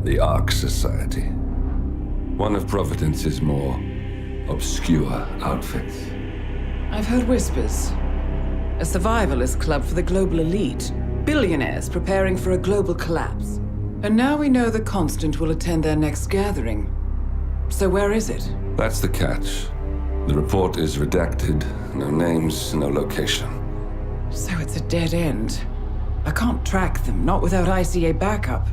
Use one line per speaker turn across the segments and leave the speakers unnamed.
The Ark Society. One of Providence's more obscure outfits.
I've heard whispers. A survivalist club for the global elite. Billionaires preparing for a global collapse. And now we know the Constant will attend their next gathering. So where is it?
That's the catch. The report is redacted. No names, no location.
So it's a dead end. I can't track them, not without ICA backup.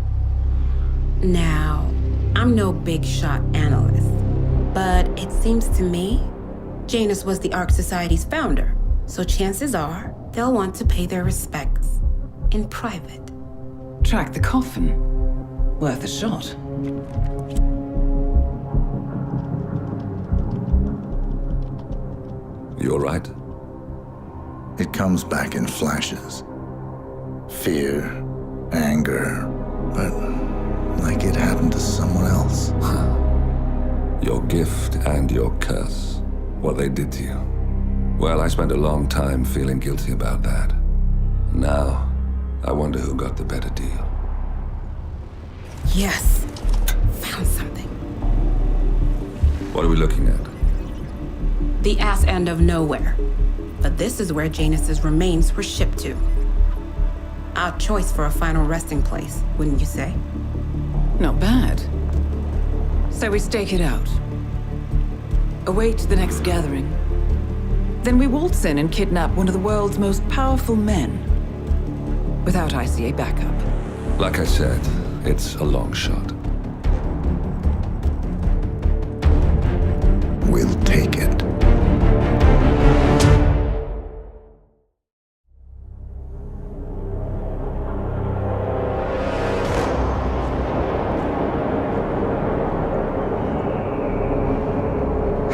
Now, I'm no big shot analyst, but it seems to me Janus was the Ark Society's founder, so chances are they'll want to pay their respects in private.
Track the coffin. Worth a shot.
You all right?
It comes back in flashes. Fear, anger, but like it happened to someone else.
Your gift and your curse. What they did to you. Well, I spent a long time feeling guilty about that. Now, I wonder who got the better deal.
Yes, found something.
What are we looking at?
The ass end of nowhere. But this is where Janus's remains were shipped to. Our choice for a final resting place, wouldn't you say?
Not bad. So we stake it out. Await the next gathering. Then we waltz in and kidnap one of the world's most powerful men. Without ICA backup.
Like I said, it's a long shot.
We'll take it.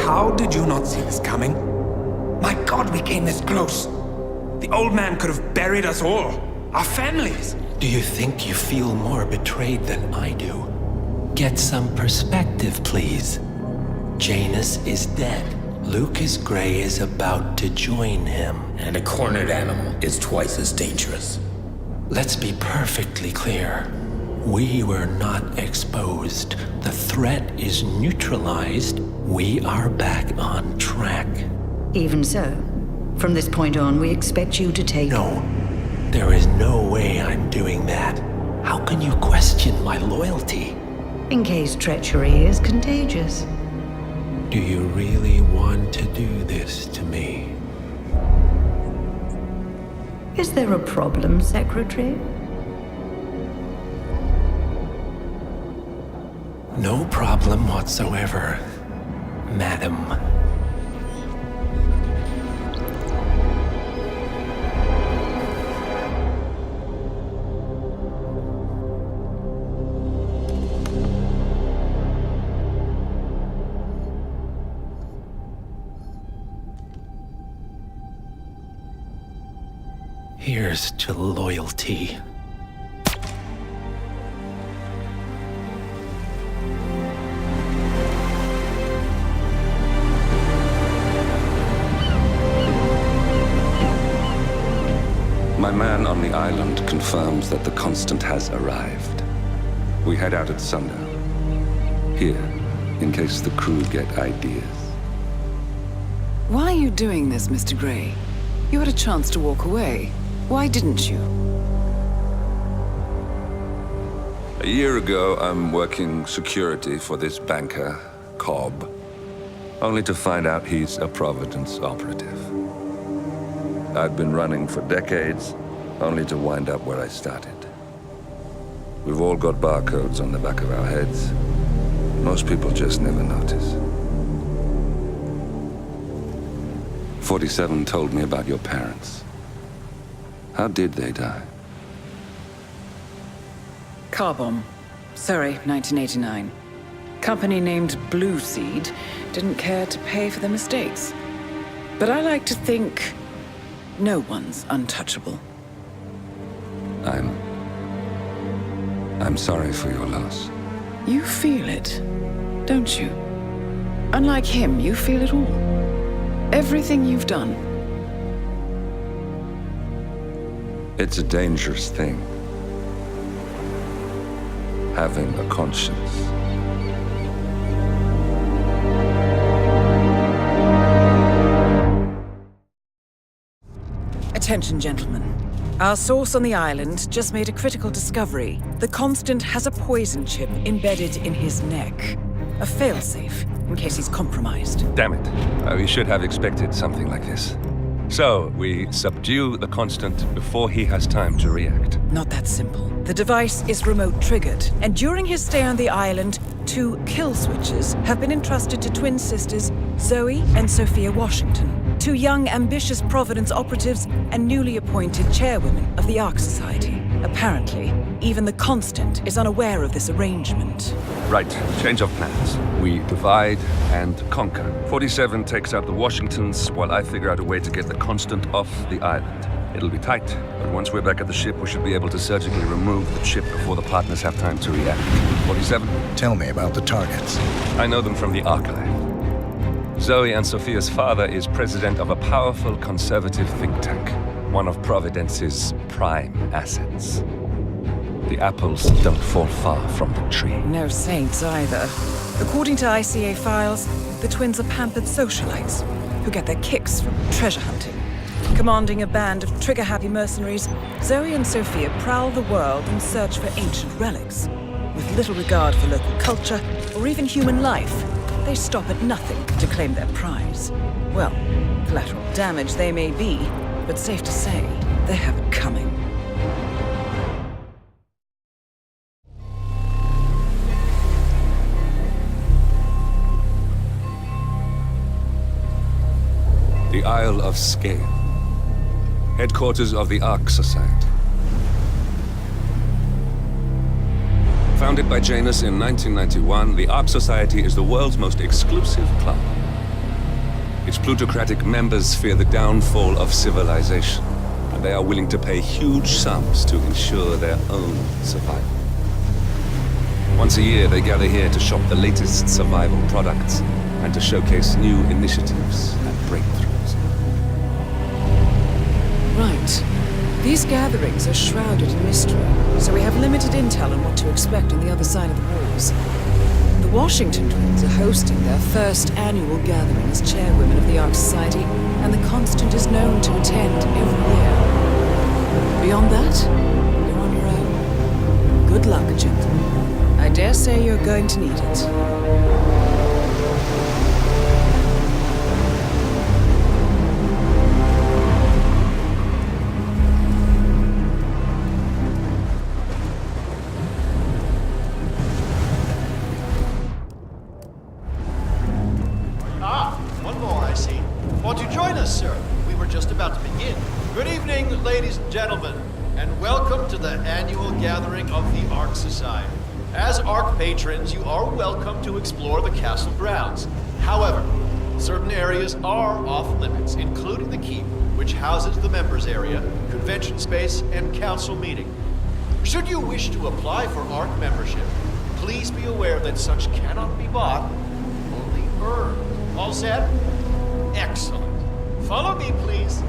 How did you not see this coming? My God, we came this close. The old man could have buried us all. Our families.
Do you think you feel more betrayed than I do? Get some perspective, please. Janus is dead. Lucas Gray is about to join him.
And a cornered animal is twice as dangerous.
Let's be perfectly clear. We were not exposed. The threat is neutralized. We are back on track.
Even so, from this point on, we expect you to take...
No, there is no way I'm doing that. How can you question my loyalty?
In case treachery is contagious.
Do you really want to do this to me?
Is there a problem, Secretary?
No problem whatsoever, Madam. Here's to loyalty.
My man on the island confirms that the Constant has arrived. We head out at sundown. Here, in case the crew get ideas.
Why are you doing this, Mr. Gray? You had a chance to walk away. Why didn't you?
A year ago, I'm working security for this banker, Cobb, only to find out he's a Providence operative. I'd been running for decades, only to wind up where I started. We've all got barcodes on the back of our heads. Most people just never notice. 47 told me about your parents. How did they die?
Car bomb. Surrey, 1989. Company named Blue Seed didn't care to pay for their mistakes. But I like to think no one's untouchable.
I'm sorry for your loss.
You feel it, don't you? Unlike him, you feel it all. Everything you've done.
It's a dangerous thing. having a conscience.
Attention, gentlemen. Our source on the island just made a critical discovery. The Constant has a poison chip embedded in his neck. A failsafe, in case he's compromised.
Damn it. We should have expected something like this. So, we subdue the Constant before he has time to react.
Not that simple. The device is remote-triggered, and during his stay on the island, 2 kill switches have been entrusted to twin sisters Zoe and Sophia Washington, 2 young, ambitious Providence operatives and newly appointed chairwomen of the Ark Society. Apparently, even the Constant is unaware of this arrangement.
Right, change of plans. We divide and conquer. 47 takes out the Washingtons while I figure out a way to get the Constant off the island. It'll be tight, but once we're back at the ship, we should be able to surgically remove the chip before the partners have time to react. 47?
Tell me about the targets.
I know them from the archive. Zoe and Sophia's father is president of a powerful conservative think tank, one of Providence's prime assets. The apples don't fall far from the tree.
No saints either. According to ICA files, the twins are pampered socialites who get their kicks from treasure hunting. Commanding a band of trigger-happy mercenaries, Zoe and Sophia prowl the world in search for ancient relics. With little regard for local culture or even human life, they stop at nothing to claim their prize. Well, collateral damage they may be, but safe to say, they have it coming.
The Isle of Sgàil, headquarters of the Ark Society. Founded by Janus in 1991, the Ark Society is the world's most exclusive club. Its plutocratic members fear the downfall of civilization, and they are willing to pay huge sums to ensure their own survival. Once a year, they gather here to shop the latest survival products and to showcase new initiatives and breakthroughs.
Right. These gatherings are shrouded in mystery, so we have limited intel on what to expect on the other side of the walls. The Washington twins are hosting their first annual gathering as chairwomen of the Ark Society, and the Constant is known to attend every year. Beyond that, you're on your own. Good luck, gentlemen. I dare say you're going to need it.
One more, I see. Won't you join us, sir? We were just about to begin. Good evening, ladies and gentlemen, and welcome to the annual gathering of the Ark Society. As Ark patrons, you are welcome to explore the castle grounds. However, certain areas are off limits, including the keep, which houses the members area, convention space, and council meeting. Should you wish to apply for Ark membership, please be aware that such cannot be bought, only earned. All set? Excellent. Follow me, please.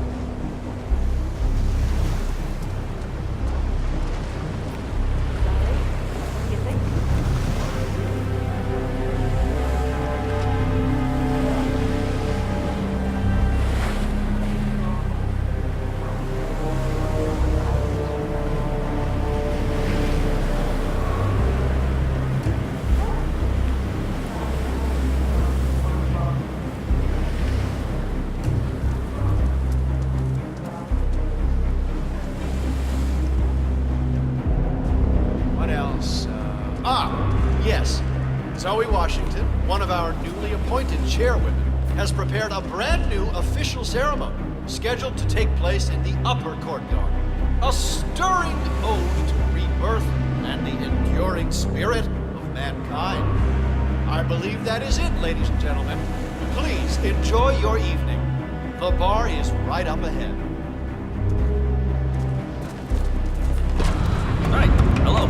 Yes. Zoe Washington, one of our newly appointed chairwomen, has prepared a brand new official ceremony scheduled to take place in the upper courtyard. A stirring ode to rebirth and the enduring spirit of mankind. I believe that is it, ladies and gentlemen. Please enjoy your evening. The bar is right up ahead.
Right, hello.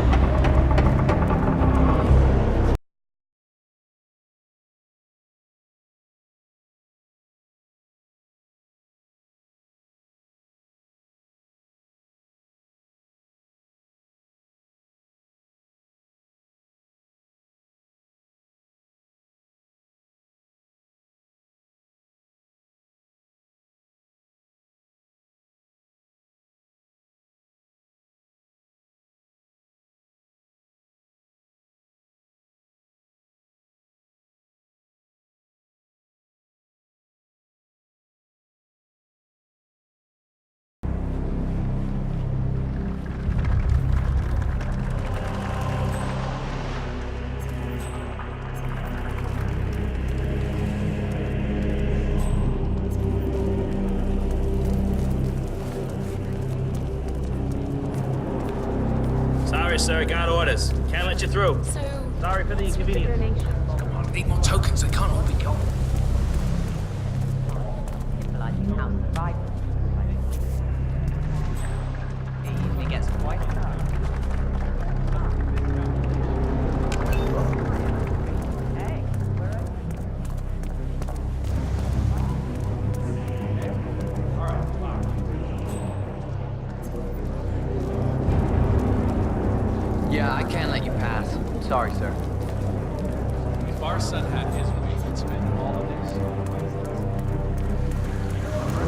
sir. Got orders. Can't let you through. Sorry for the inconvenience. Come on, need more tokens. They can't all be gone.
He gets quite
Yeah, I can't let you pass. Sorry, sir.
If our son had his way, he'd spend all of this.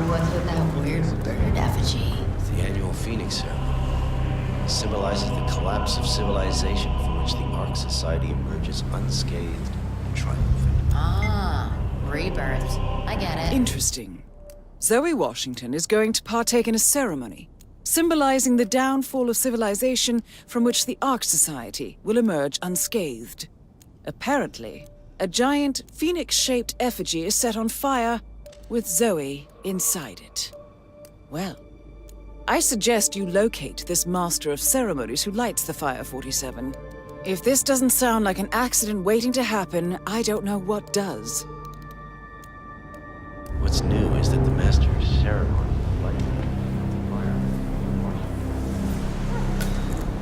What's with that weird bird effigy?
It's the annual Phoenix ceremony. It symbolizes the collapse of civilization from which the Ark Society emerges unscathed and triumphant.
Ah, rebirth. I get it.
Interesting. Zoe Washington is going to partake in a ceremony symbolizing the downfall of civilization from which the Ark Society will emerge unscathed. Apparently, a giant phoenix-shaped effigy is set on fire with Zoe inside it. Well, I suggest you locate this master of ceremonies who lights the Fire 47. If this doesn't sound like an accident waiting to happen, I don't know what does.
What's new is that the master of ceremony lights the fire.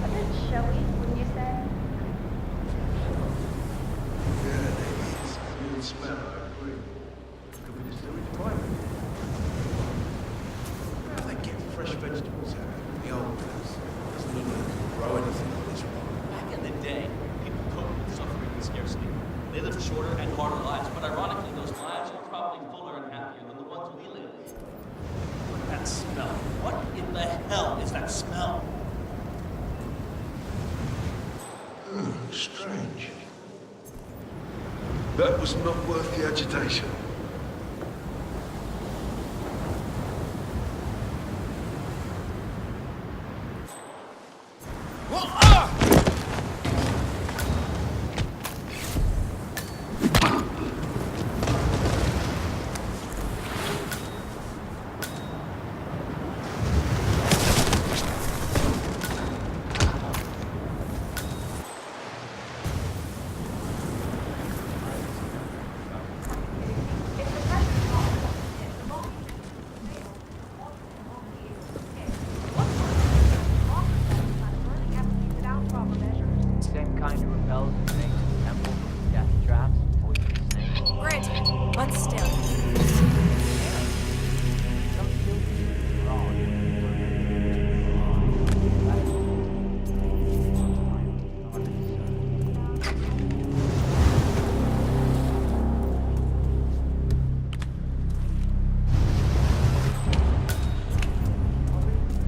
a bit showy, wouldn't you say?
Yeah, it is. Good smell, I agree. Could be the sewage pipe. How do they get fresh vegetables out of the old place? Doesn't look like they can grow anything on this one.
Back in the day, people coped with suffering and scarcity. They lived shorter and harder lives, but ironically, those lives are probably fuller and happier than the ones we live. That smell. What in the hell is that smell?
Strange. That was not worth the agitation.
Same kind of repels in the ancient temple from death traps, poisonous snakes.
Granted, but still.
Some still seem wrong.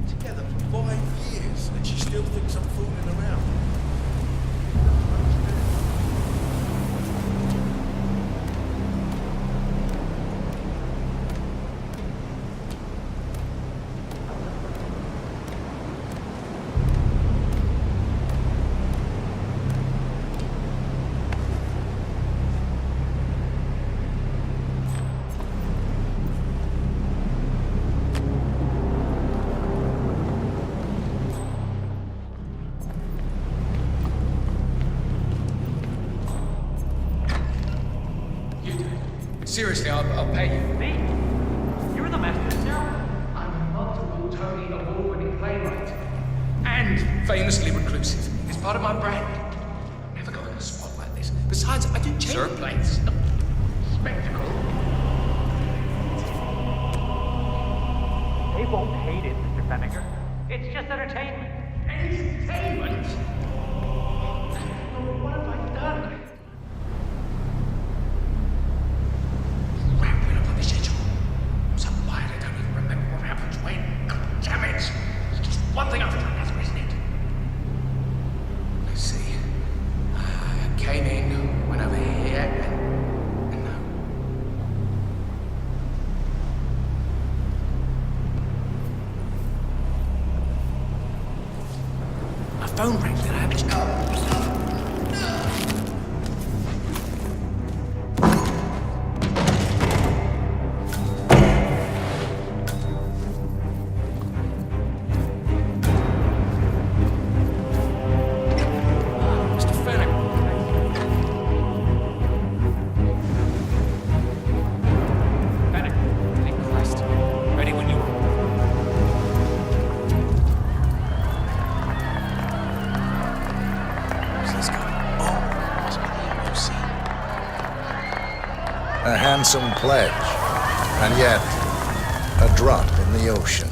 Together for 5 years, and she still thinks I'm fooling around.
Seriously, I'll pay you.
Me? You're the master of ceremony.
I'm a multiple Tony Award-winning playwright. And famously reclusive. It's part of my brand. I'll never go in a spot like this. Besides, I do chamber plays. Spectacle.
They won't hate it, Mr. Feminger. It's just entertainment.
Entertainment? What have I done? Ramping up on the schedule. I'm so wired I don't even remember what happens when. God damn it! It's just one thing after another, isn't it? Let's see. I came in, went over here, and now. My phone rang, then I have
A handsome pledge, and yet a drop in the ocean.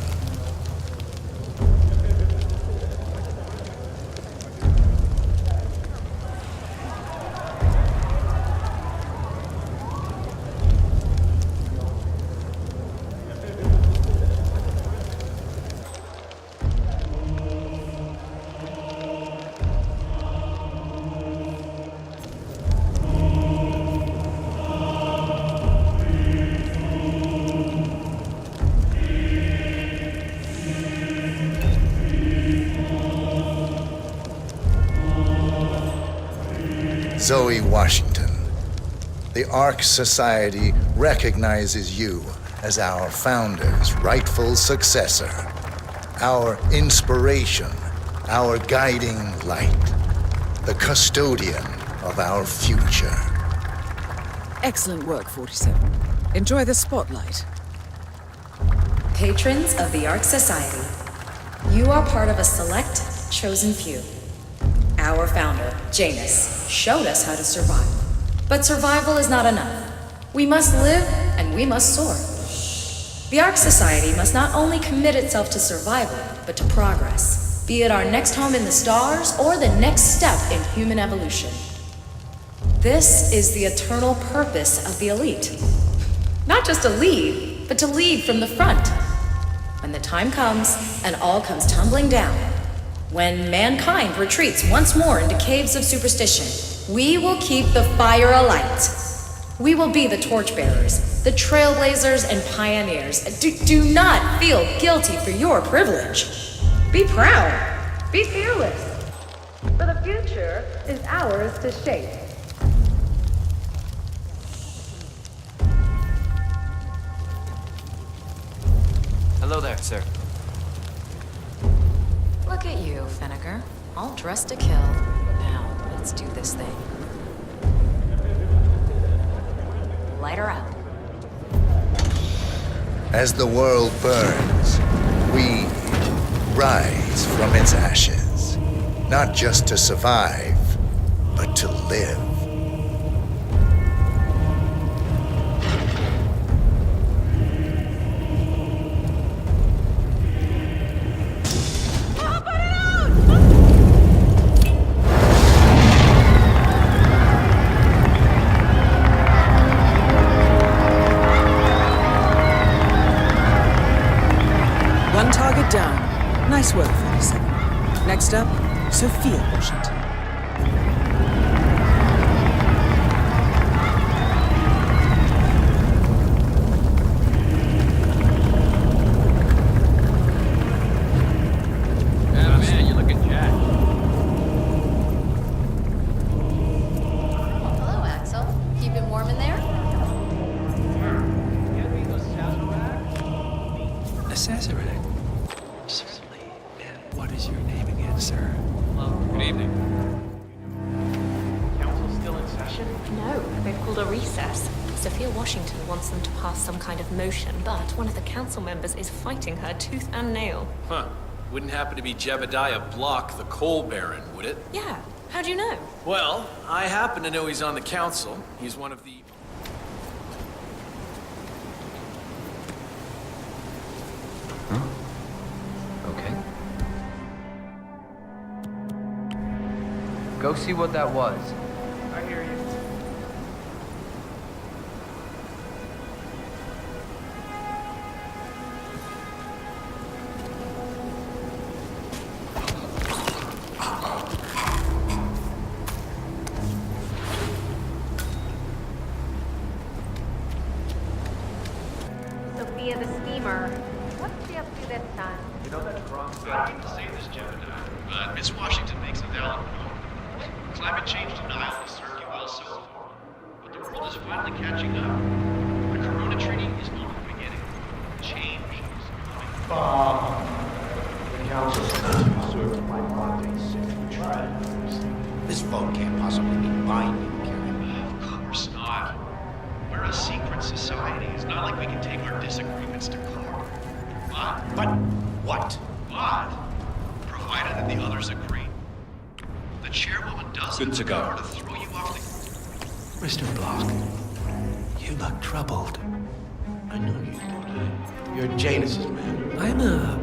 Zoe Washington, the Ark Society recognizes you as our founder's rightful successor, our inspiration, our guiding light, the custodian of our future.
Excellent work, 47. Enjoy the spotlight.
Patrons of the Ark Society, you are part of a select, chosen few. Our founder, Janus, showed us how to survive. But survival is not enough. We must live and we must soar. The Ark Society must not only commit itself to survival, but to progress, be it our next home in the stars or the next step in human evolution. This is the eternal purpose of the elite. Not just to lead, but to lead from the front. When the time comes and all comes tumbling down, when mankind retreats once more into caves of superstition, we will keep the fire alight. We will be the torchbearers, the trailblazers and pioneers. Do not feel guilty for your privilege. Be proud. Be fearless. For the future is ours to shape.
Hello there, sir.
Look at you, Finnegar. All dressed to kill. Now, let's do this thing. Light her up.
As the world burns, we rise from its ashes, not just to survive, but to live.
Nice work, 47. Next up, Sophia Washington.
Yeah, man, you're looking jacked.
Hello, Axel. Keeping warm in there?
A Sazerac? What is your name again, sir?
Hello. Good evening.
Council's still in session?
No, they've called a recess. Sophia Washington wants them to pass some kind of motion, but one of the council members is fighting her tooth and nail.
Huh. Wouldn't happen to be Jebediah Block, the coal baron, would it?
Yeah. How'd you know?
Well, I happen to know he's on the council. He's one of the...
Okay. Go see what that was.
I hear you.
Sophia the steamer. What's she up to this time?
You know that's wrong.
I hate to say this, Jebediah, but Miss Washington makes a valid point. Climate change denial has served you well so far, but the world is finally catching up. The Corona Treaty is only the beginning. Change is coming.
The council supposed to be served by modern signatures.
This vote can't possibly be binding, can
Of course not. We're a secret society. It's not like we can take our disagreements to court. But
what?
But, provided that the others agree, the chairwoman doesn't
Good to go.
to throw you off the...
Mr. Block, You look troubled.
I know you, don't I? You're Janus's man.
I'm a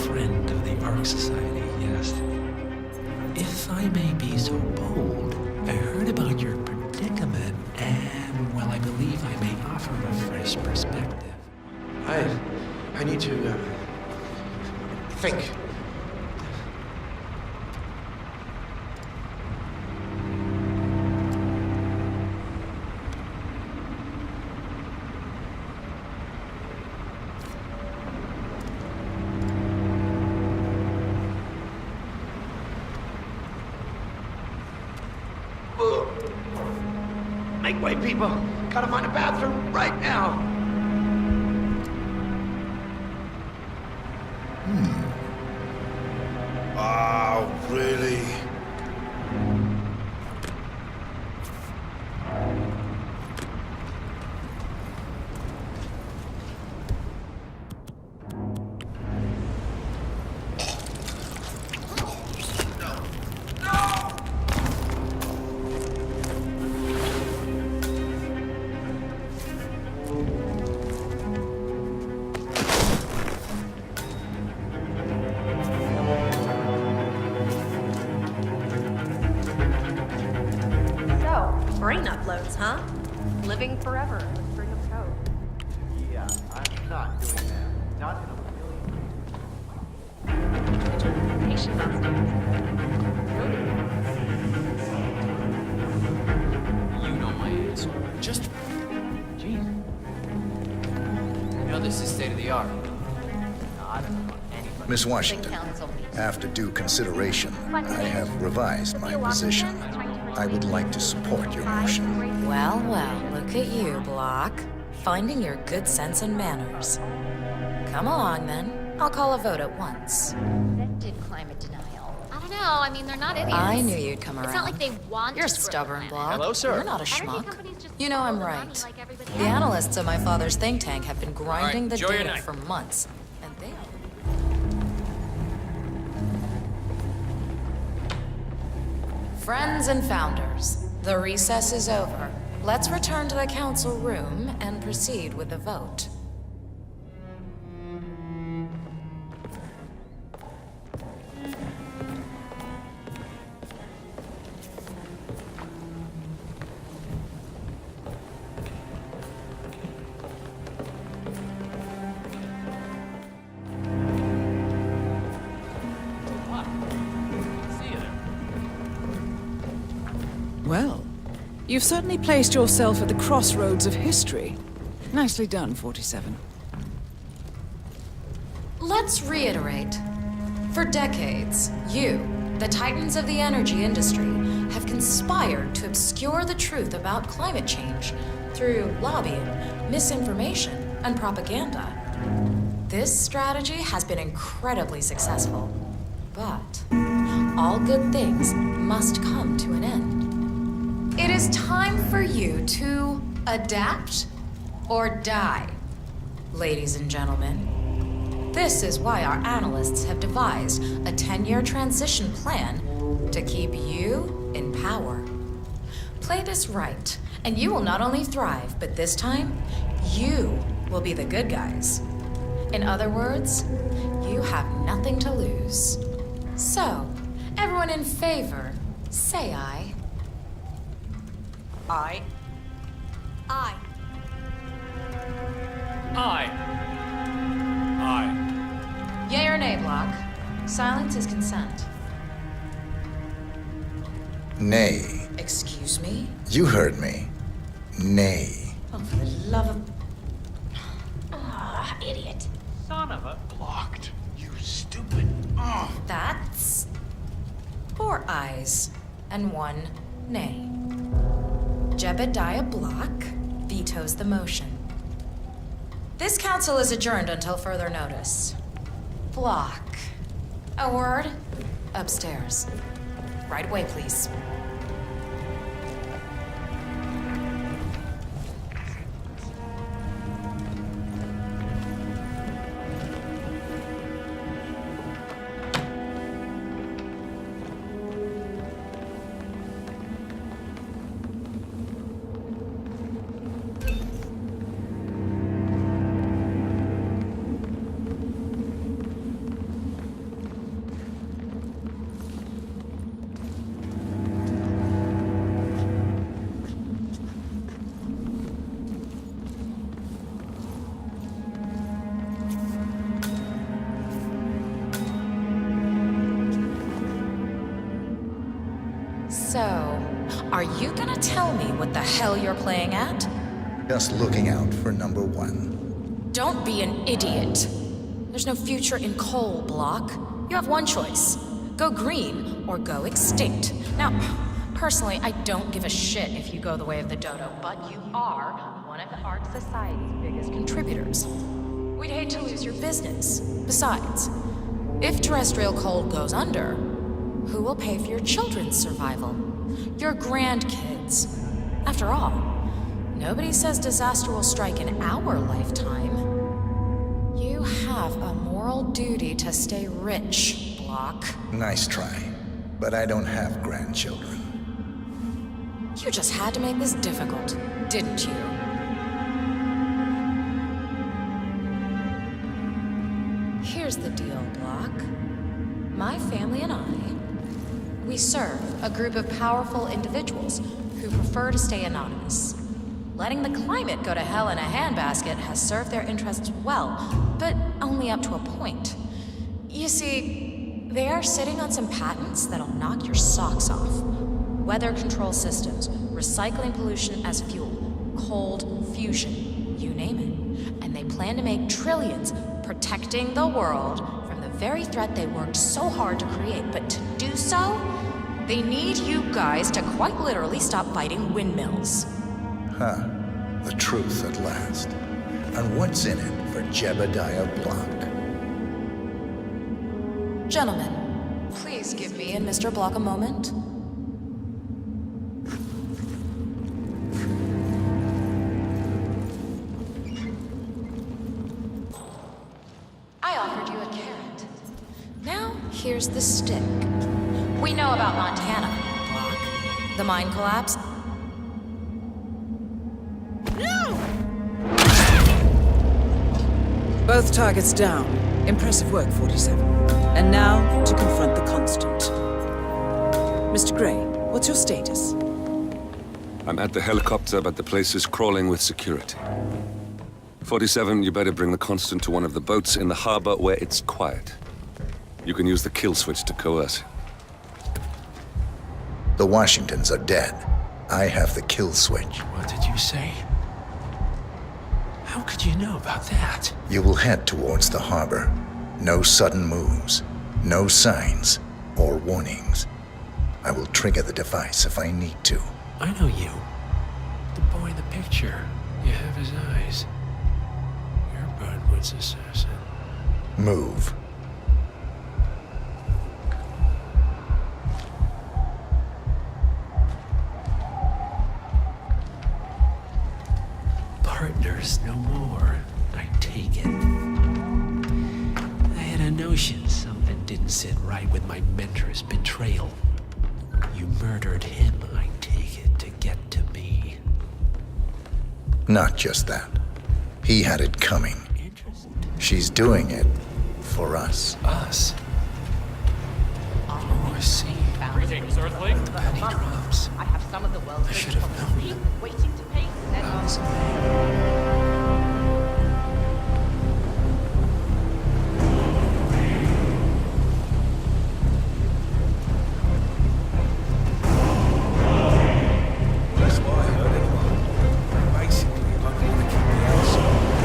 friend of the Ark Society, yes. If I may be so bold, I heard about your predicament, and, well, I believe I may offer a fresh perspective.
I need to, think. Make way, people! Gotta find a bathroom right now!
Oh, really?
Brain uploads, huh? Living forever in a string of code.
Yeah, I'm not doing that. Not in a million years.
Patient downstairs.
You know my answer. Just... Jeez. You know this is state of the art. No, I don't know about anybody.
Miss Washington, after due consideration, I have revised my position. I would like to support your motion.
Well, well, look at you, Block. Finding your good sense and manners. Come along, then. I'll call a vote at once.
Did climate denial.
I don't know. I mean, they're not idiots.
I knew you'd come around.
It's not like they want
You're
to screw up the
stubborn,
planet.
Block.
Hello, sir.
You're not a
Energy
schmuck.
companies just
You know I'm
follow the
right.
money like everybody
The
else.
analysts of my father's think tank have been grinding
All right,
the
enjoy your
data
night.
for months, and they Friends and founders, the recess is over. Let's return to the council room and proceed with the vote.
Well, you've certainly placed yourself at the crossroads of history. Nicely done, 47.
Let's reiterate. For decades, you, the titans of the energy industry, have conspired to obscure the truth about climate change through lobbying, misinformation, and propaganda. This strategy has been incredibly successful. But all good things must come to an end. It is time for you to adapt or die, ladies and gentlemen. This is why our analysts have devised a 10-year transition plan to keep you in power. Play this right, and you will not only thrive, but this time, you will be the good guys. In other words, you have nothing to lose. So, everyone in favor, say aye.
I.
I.
I.
Yea or nay, Block? Silence is consent.
Nay.
Excuse me?
You heard me. Nay.
Oh, for the love of...
Ah, idiot.
Son of a...
Blocked. You stupid. Oh.
That's... 4 ayes and 1 nay. Jebediah Block vetoes the motion. This council is adjourned until further notice. Block. A word? Upstairs. Right away, please. are you gonna tell me what the hell you're playing at?
Just looking out for number one.
Don't be an idiot. There's no future in coal, Block. You have one choice. Go green or go extinct. Now, personally, I don't give a shit if you go the way of the dodo, but you are one of the Ark Society's biggest contributors. We'd hate to lose your business. Besides, if terrestrial coal goes under, who will pay for your children's survival? Your grandkids. After all, nobody says disaster will strike in our lifetime. You have a moral duty to stay rich, Block.
Nice try, but I don't have grandchildren.
You just had to make this difficult, didn't you? Here's the deal, Block. My family and I, we serve a group of powerful individuals who prefer to stay anonymous. Letting the climate go to hell in a handbasket has served their interests well, but only up to a point. You see, they are sitting on some patents that'll knock your socks off. Weather control systems, recycling pollution as fuel, cold fusion, you name it. And they plan to make trillions protecting the world from the very threat they worked so hard to create. But to do so, they need you guys to quite literally stop fighting windmills.
Huh. The truth at last. And what's in it for Jebediah Block?
Gentlemen, please give me and Mr. Block a moment. I offered you a carrot. Now, here's the stick. We know about Montana, Block. The mine collapse.
Both targets down. Impressive work, 47. And now, to confront the Constant. Mr. Gray, what's your status?
I'm at the helicopter, but the place is crawling with security. 47, you better bring the Constant to one of the boats in the harbor where it's quiet. You can use the kill switch to coerce him.
The Washingtons are dead. I have the kill switch.
What did you say? How could you know about that?
You will head towards the harbor. No sudden moves, no signs or warnings. I will trigger the device if I need to.
I know you. The boy in the picture. You have his eyes. You're Birdwood's assassin.
Move.
Partners no more, I take it. I had a notion something didn't sit right with my mentor's betrayal. You murdered him, I take it, to get to me.
Not just that. He had it coming. She's doing it for us.
Us? Oh, I see.
Greetings, Earthling.
Penny drops.
I have some of the world's
I should have known.
people waiting to pay their
That's why I heard it. Basically, I don't want to keep the outside.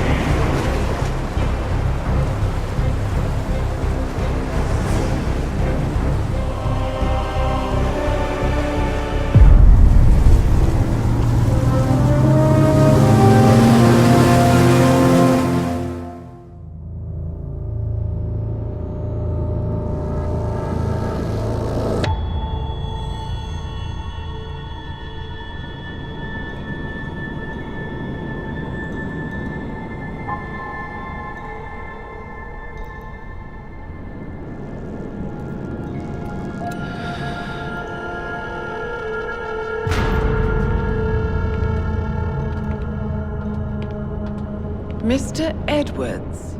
Mr. Edwards,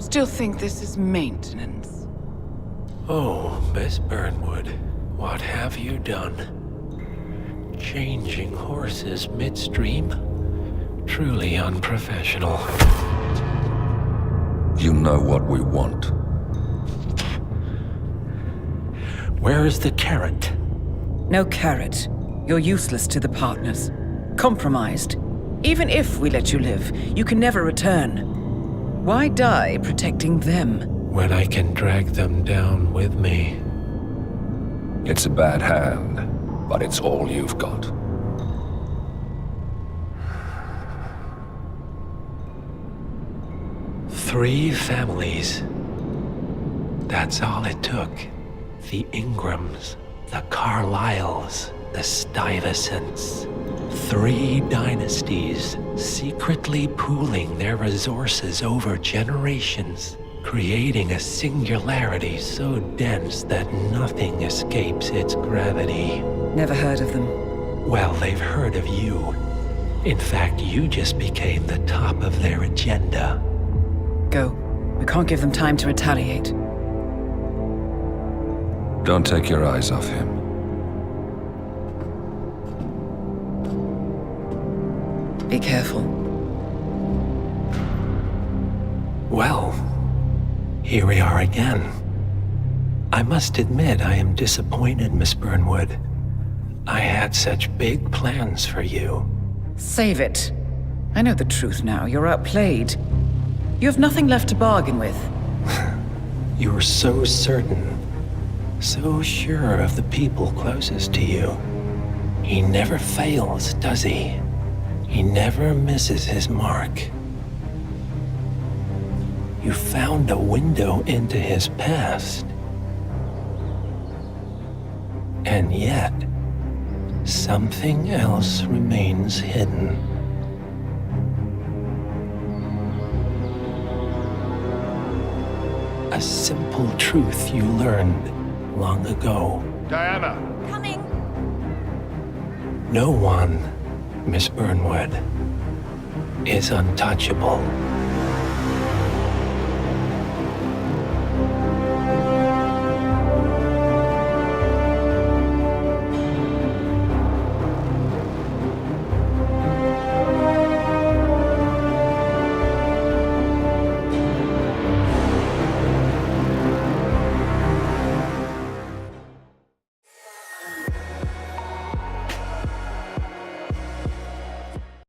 still think this is maintenance?
Oh, Miss Burnwood, what have you done? Changing horses midstream? Truly unprofessional.
You know what we want.
Where is the carrot?
No carrot. You're useless to the partners. Compromised. Even if we let you live, you can never return. Why die protecting them?
When I can drag them down with me.
It's a bad hand, but it's all you've got.
Three families. That's all it took. The Ingrams, the Carlyles, the Stuyvesants. 3 dynasties secretly pooling their resources over generations, creating a singularity so dense that nothing escapes its gravity.
Never heard of them.
Well, they've heard of you. In fact, you just became the top of their agenda.
Go. We can't give them time to retaliate.
Don't take your eyes off him.
Be careful.
Well, here we are again. I must admit I am disappointed, Miss Burnwood. I had such big plans for you.
Save it. I know the truth now. You're outplayed. You have nothing left to bargain with.
You were so certain, so sure of the people closest to you. He never fails, does he? He never misses his mark. You found a window into his past. And yet, something else remains hidden. A simple truth you learned long ago.
Diana!
Coming!
No one, Miss Burnwood, is untouchable.